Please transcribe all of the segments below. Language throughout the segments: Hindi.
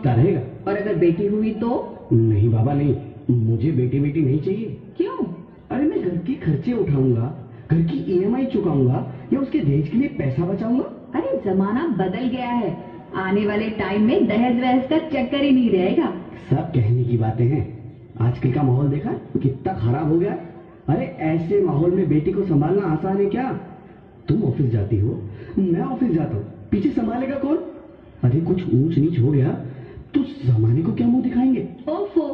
पक्का रहेगा। और अगर बेटी हुई तो? नहीं बाबा नहीं, मुझे बेटी नहीं चाहिए। क्यों? अरे मैं घर के खर्चे उठाऊंगा, घर की ईएमआई चुकाऊंगा या उसके दहेज के लिए पैसा बचाऊंगा। अरे जमाना बदल गया है, आने वाले टाइम में दहेज वहेज का चक्कर ही नहीं रहेगा। सब कहने की बातें हैं, आजकल का माहौल देखा कितना खराब हो गया। अरे ऐसे माहौल में बेटी को संभालना आसान है क्या? तुम ऑफिस जाती हो, मैं ऑफिस जाता हूँ, पीछे संभालेगा कौन? अरे कुछ ऊंच नीच हो गया तो जमाने को क्या मुंह दिखाएंगे? ओफो,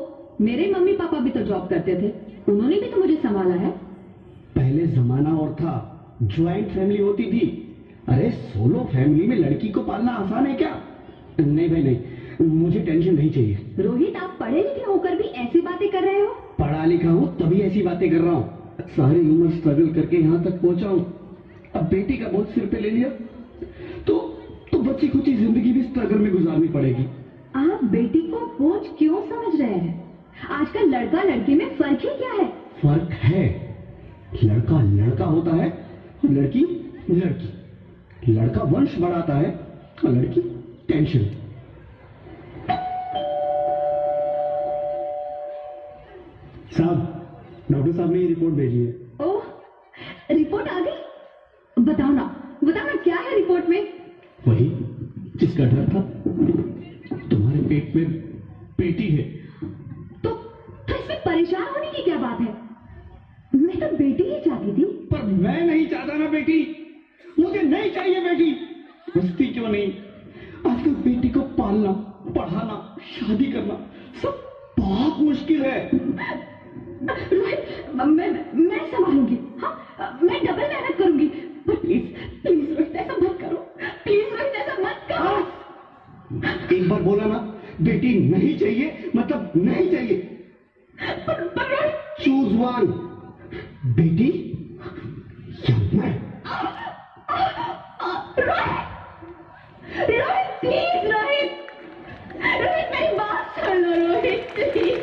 मेरे मम्मी पापा भी तो जॉब करते थे, उन्होंने भी तो मुझे संभाला है। पहले जमाना और था, ज्वाइंट फैमिली होती थी। अरे सोलो फैमिली में लड़की को पालना आसान है क्या? नहीं भाई नहीं, मुझे टेंशन नहीं चाहिए। रोहित, आप पढ़े लिखे होकर भी ऐसी बातें कर रहे हो? पढ़ा लिखा हूँ तभी ऐसी बातें कर रहा हूँ, सारी उम्र स्ट्रगल करके यहाँ तक पहुंचा हूँ। अब बेटी का बोझ सिर पे ले लिया तो बच्ची खुची जिंदगी भी स्ट्रगल में गुजारनी पड़ेगी। आप बेटी को बोझ क्यों समझ रहे हैं? आजकल लड़का लड़की में फर्क ही क्या है? फर्क है, लड़का लड़का होता है, लड़की लड़की। लड़का वंश बढ़ाता है और लड़की टेंशन। साहब, डॉक्टर साहब ने ये रिपोर्ट भेजी है। ओह, रिपोर्ट आ गई? बताओ ना क्या है रिपोर्ट में? वही जिसका डर था, तुम्हारे पेट में बेटी है। तो इसमें परेशान होने की क्या बात है? मैं तो बेटी ही चाहती थी। पर मैं नहीं चाहता ना बेटी, मुझे नहीं चाहिए बेटी। पूछती क्यों नहीं? आजकल बेटी को पालना, पढ़ाना, शादी करना सब बहुत मुश्किल है। रोहित, मैं संभालूंगी। हाँ, मैं डबल मेहनत करूंगी। पर प्लीज रोहित, ऐसा मत करो। प्लीज रोहित, ऐसा मत करो। एक बार बोला ना, बेटी नहीं चाहिए मतलब नहीं चाहिए। पर रोहित, चूज वन, बेटी या मैं। रोहित प्लीज, रोहित मेरी बात सुन लो। रोहित प्लीज,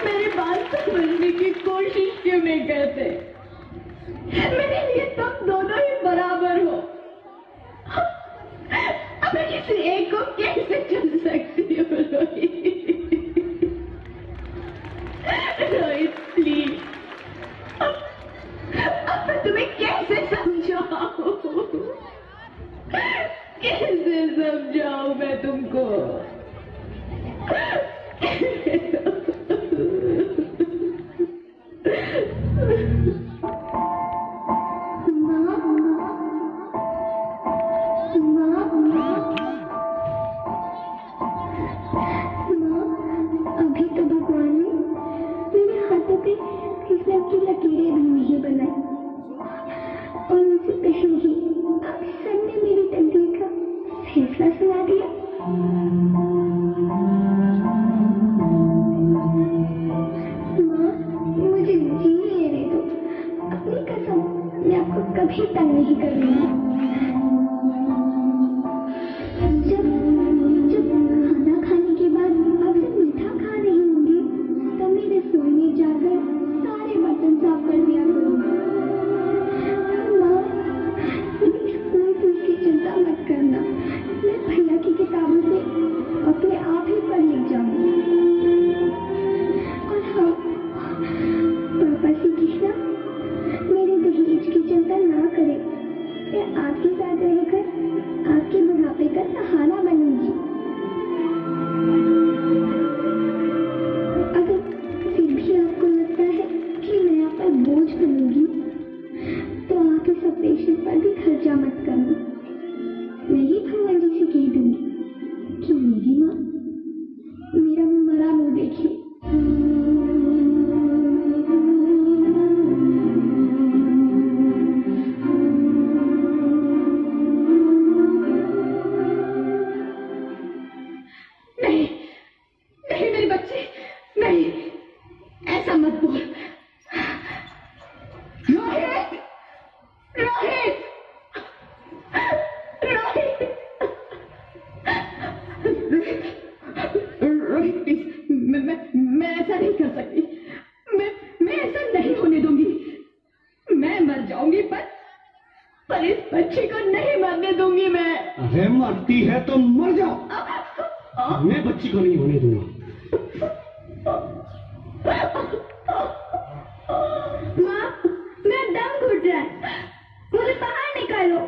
मेरी बात समझने की कोशिश क्यों नहीं करते? मेरे लिए तुम दोनों ही बराबर हो। अब मैं किसी एक को कैसे चुन सकती हूँ? रोहित प्लीज, अब मैं तुम्हें कैसे समझाऊं? कैसे समझाऊं मैं तुमको? अभी तो भगवान ने मेरे हाथों पे हिसाब की लकीरें भी नहीं बनाई, और उनसे पहले ही अब सबने मेरी तकदीर का फैसला सुना दिया। माँ, मुझे जी लेने दो। अपनी कसम, मैं आपको कभी तंग नहीं करूंगी। जब खाना खाने के बाद आपसे मीठा खा रही होंगी, तब मेरे रसोई में जाकर सारे बर्तन साफ कर दिया करूंगी। माँ, स्कूल फीस की चिंता मत करना, मैं भैया की किताबों से अपने आप ही पढ़ लिख जाऊंगी। और हाँ, पापा से कहना मेरे दहेज की चिंता ना करें, मैं आपके साथ रहकर आपके बुढ़ापे का सहारा बनूंगी। अगर फिर भी आपको लगता है कि मैं आप पर बोझ बनूंगी, तो आप इस ऑपरेशन पर भी खर्चा मत करना। मैं ही भगवान जी से कह दूंगी कि मेरी माँ मेरा मरा मुंह देखे। नहीं मेरे बच्चे, नहीं, ऐसा मत बोल। रोहित, रोहित, रोहित, रोहित प्लीज, मैं ऐसा नहीं कर सकती। मैं ऐसा नहीं होने दूंगी। मैं मर जाऊंगी पर इस बच्चे को नहीं मरने दूंगी मैं। अरे मरती है तो मर जाओ। मैं बच्ची को नहीं होने दूंगा। माँ, मेरा दम घुट रहा है, मुझे बाहर निकालो।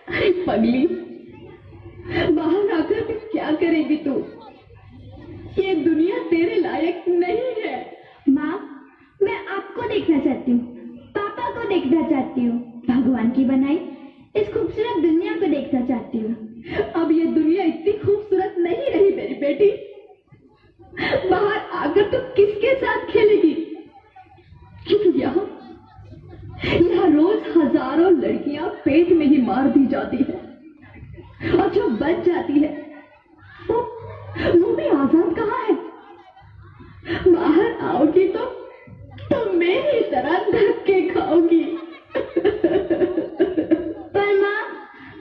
अरे पगली, बाहर आकर भी क्या करेगी तू? ये दुनिया तेरे लायक नहीं है। माँ, मैं आपको देखना चाहती हूँ, पापा को देखना चाहती हूँ, भगवान की बनाई इस खूबसूरत दुनिया को देखना चाहती हूँ। अब ये दुनिया इतनी खूबसूरत नहीं रही मेरी बेटी। बाहर आकर तू किसके साथ खेलेगी? क्योंकि यहाँ रोज हजारों लड़कियां पेट में ही मार दी जाती है और जो बच जाती है वो भी आजाद कहाँ है? बाहर आओगी तो मेरी तरह धक्के खाओगी। पर माँ,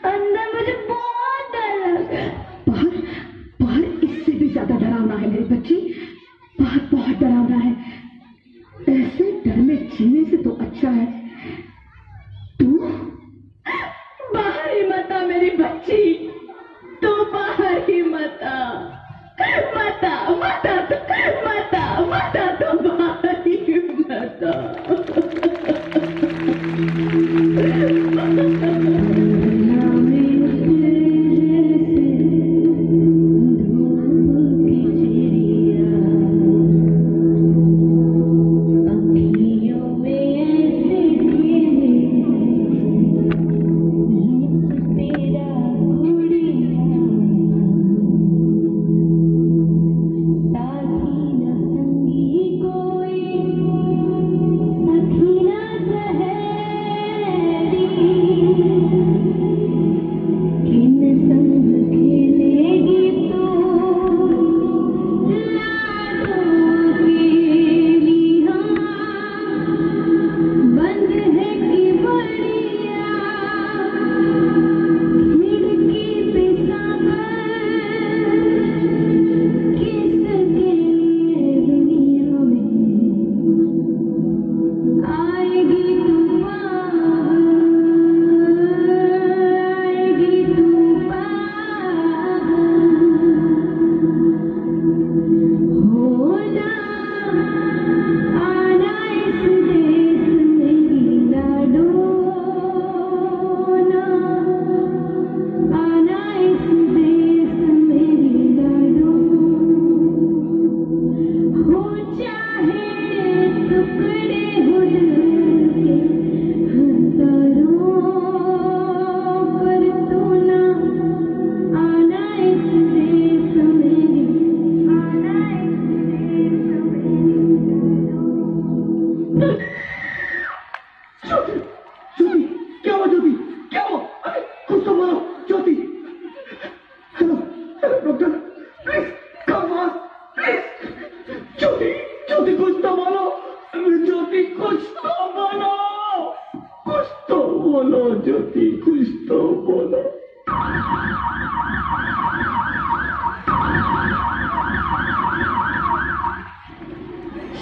अंदर मुझे बहुत डर लग रहा है। बाहर इससे भी ज्यादा डरावना है मेरी बच्ची। बाहर बहुत डरावना है। ऐसे डर में जीने से तो अच्छा है तू बाहर ही मत आ मेरी बच्ची। तू बाहर ही मत आ, मत आ, मत आ, मत आ, मत आ, तू बाहर ही मत आ।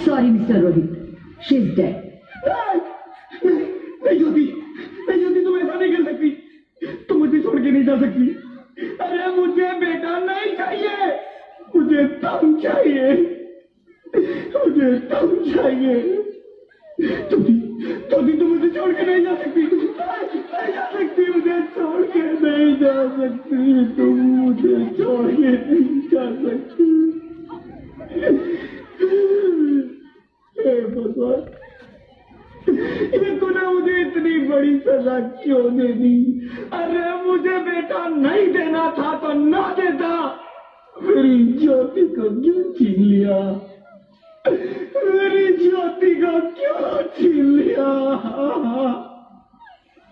Sorry, Mr. Rohit. She's dead. नहीं ज्योति, तुम ऐसा नहीं कर सकती। तुम मुझे छोड़ के नहीं जा सकती। अरे मुझे बेटा नहीं चाहिए, मुझे तुम चाहिए, मुझे तुम चाहिए। ज्योति, तुम मुझे छोड़ के नहीं जा सकती, नहीं जा सकती, मुझे छोड़ के नहीं जा सकती, तुम मुझे छोड़ के नहीं जा सकती। भगवान, ये तूने मुझे इतनी बड़ी सजा क्यों दे दी? अरे मुझे बेटा नहीं देना था तो ना देता, मेरी ज्योति को क्यों छीन लिया? मेरी ज्योति को क्यों छीन लिया?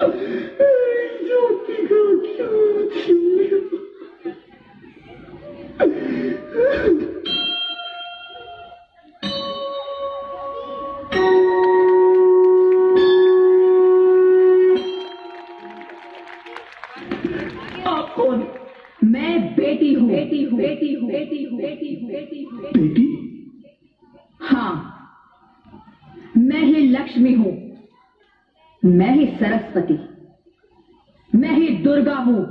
मेरी ज्योति को क्यों छीन लिया? आप कौन? मैं बेटी हूँ, बेटी हूँ, बेटी हूँ, बेटी हूँ, बेटी हूँ, बेटी हूँ, बेटी? हाँ, मैं ही लक्ष्मी हूँ, मैं ही सरस्वती, मैं ही दुर्गा हूँ,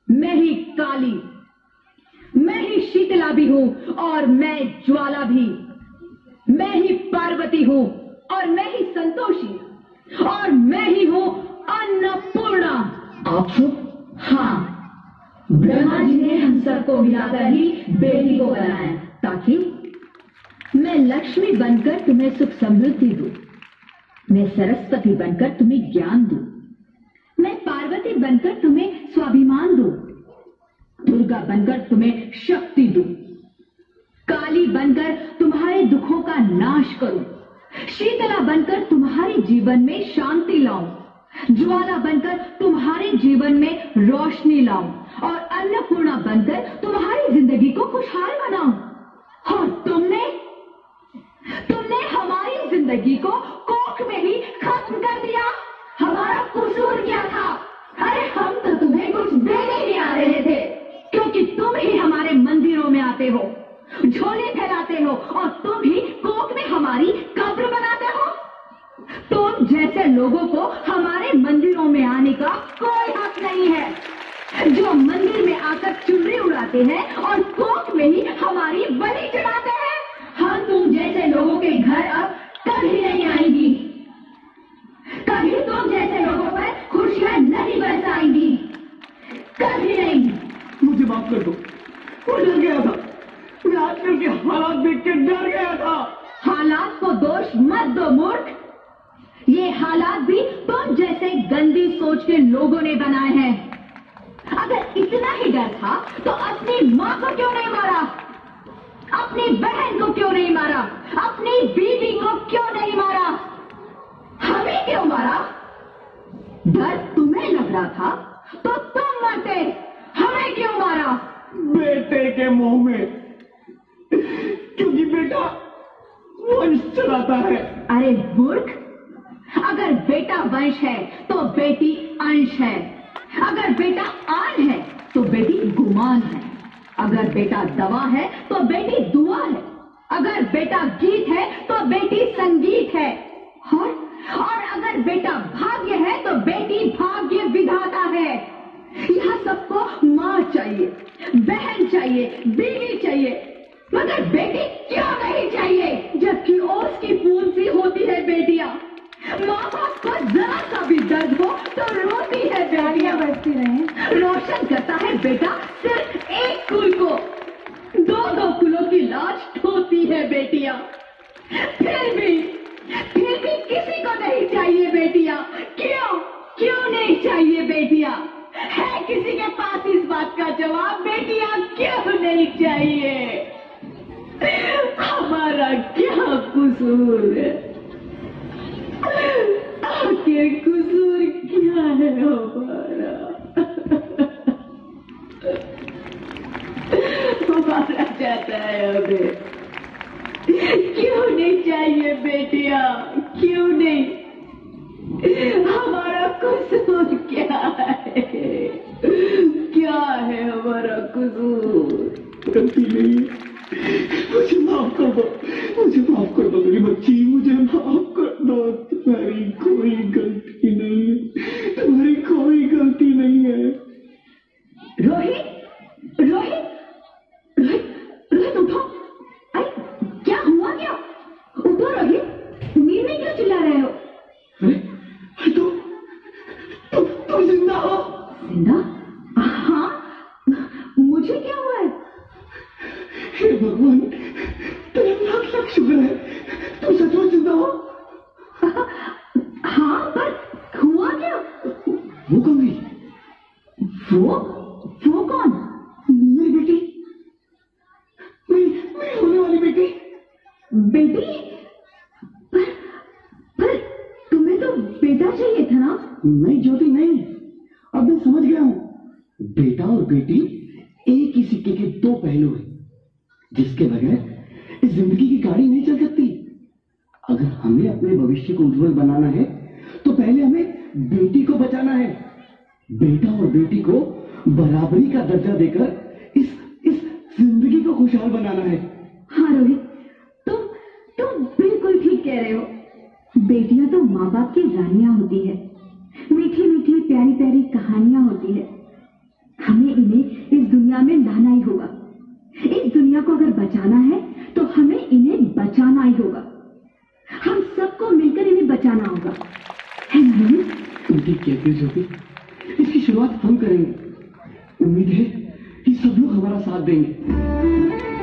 मैं ही काली, मैं ही शीतला बेटा भी हूं और मैं ज्वाला भी। मैं ही पार्वती हूं और मैं ही संतोषी और मैं ही हूं अन्नपूर्णा। आप सब? हाँ, ब्रह्मा जी ने हम सबको मिलाकर ही बेटी को बनाया ताकि मैं लक्ष्मी बनकर तुम्हें सुख समृद्धि दूं, मैं सरस्वती बनकर तुम्हें ज्ञान दूं, मैं पार्वती बनकर तुम्हें स्वाभिमान दूं, दुर्गा बनकर तुम्हें शक्ति दूं, काली बनकर तुम्हारे दुखों का नाश करूं, शीतला बनकर तुम्हारे जीवन में शांति लाऊं, ज्वाला बनकर तुम्हारे जीवन में रोशनी लाऊं और अन्नपूर्णा बनकर तुम्हारी जिंदगी को खुशहाल बनाऊं। और तुमने हमारी जिंदगी को कोख में ही खत्म कर दिया। हमारा कसूर क्या था? अरे हम तो तुम्हें कुछ देने ही आ रहे थे, क्योंकि तुम ही हमारे मंदिरों में आते हो, झोले फैलाते हो और तुम ही कोख में हमारी कब्र बनाते हो। तुम जैसे लोगों को हमारे मंदिरों में आने का कोई हक नहीं है, जो मंदिर में आकर चुनरी उड़ाते हैं और कोख में ही हमारी बलि चढ़ाते हैं। हम तुम जैसे लोगों के घर अब कभी नहीं आएंगी, कभी तुम जैसे लोगों पर खुशियां नहीं बरसाएंगी, कभी नहीं। मुझे माफ कर दो, मैं डर गया था। मैं आजकल के हालात देख के डर गया था। हालात को दोष मत दो मूर्ख, ये हालात भी तुम जैसे गंदी सोच के लोगों ने बनाए हैं। अगर इतना ही डर था तो अपनी माँ को क्यों नहीं मारा, अपनी बहन को क्यों नहीं मारा, अपनी बीवी को क्यों नहीं मारा, हमें क्यों मारा? डर तुम्हें लग रहा था तो तुम मरते, हमें क्यों मारा? बेटे के मुंह में, क्योंकि बेटा वंश चलाता है। अरे मूर्ख, अगर बेटा वंश है तो बेटी अंश है, अगर बेटा आन है तो बेटी गुमान है, अगर बेटा दवा है तो बेटी दुआ है, अगर बेटा गीत है तो बेटी संगीत है, और अगर बेटा भाग्य है तो बेटी भाग्य विधाता है। यहाँ सबको माँ चाहिए, बहन चाहिए, बीवी चाहिए, मगर बेटी क्यों नहीं चाहिए? जबकि ओस की फूल सी होती है बेटियां। माँ बाप को जरा सा भी दर्द हो तो रोती है बेटियां, बचती रहे। रोशन करता है बेटा सिर्फ एक कुल को, दो दो कुलों की लाज ढोती है बेटियां। फिर भी किसी को नहीं चाहिए बेटियां। क्यों नहीं चाहिए बेटियां? है किसी के पास इस बात का जवाब? बेटियां क्यों नहीं चाहिए? हमारा क्या कसूर है? आखिर कसूर क्या है हमारा? हमारा चाहता है हमें। क्यों नहीं चाहिए बेटियां? क्यों नहीं? हमारा कसूर क्या है? क्या है हमारा कसूर? गलती नहीं है, मुझे माफ कर दो, मुझे माफ कर दो मेरी बच्ची, मुझे माफ कर दो। तुम्हारी कोई गलती नहीं है, तुम्हारी कोई गलती नहीं है। रोहित, रोहित, रोहित, रोहित उठो। अरे क्या हुआ? क्या? उठो रोहित, नींद में क्यों चिल्ला रहे हो? अरे तुम जिंदा हो? जिंदा? हाँ, मुझे क्या हुआ है? हे भगवान, तेरे लाख लाख शुक्र है, तुम सचमुच जिंदा हो। हाँ, पर हुआ क्या? वो कौन गई? वो कौन? मेरी बेटी, मेरी होने वाली बेटी। बेटी? पर तुम्हें तो बेटा चाहिए था ना? नहीं ज्योति, नहीं, अब मैं समझ गया हूं। बेटा और बेटी एक ही सिक्के के दो पहलू हैं, जिसके बगैर इस जिंदगी की गाड़ी नहीं चल सकती। अगर हमें अपने भविष्य को उज्जवल बनाना है तो पहले हमें बेटी को बचाना है। बेटा और बेटी को बराबरी का दर्जा देकर इस जिंदगी को खुशहाल बनाना है। हाँ रोहित, तुम बिल्कुल ठीक कह रहे हो। बेटियां तो माँ बाप की रानियां होती है, मीठी मीठी प्यारी प्यारी कहानियां होती है। हमें इन्हें इस दुनिया में लाना ही होगा, इस दुनिया उनकी कैफियत होगी, इसकी शुरुआत हम करेंगे। उम्मीद है कि सब लोग हमारा साथ देंगे।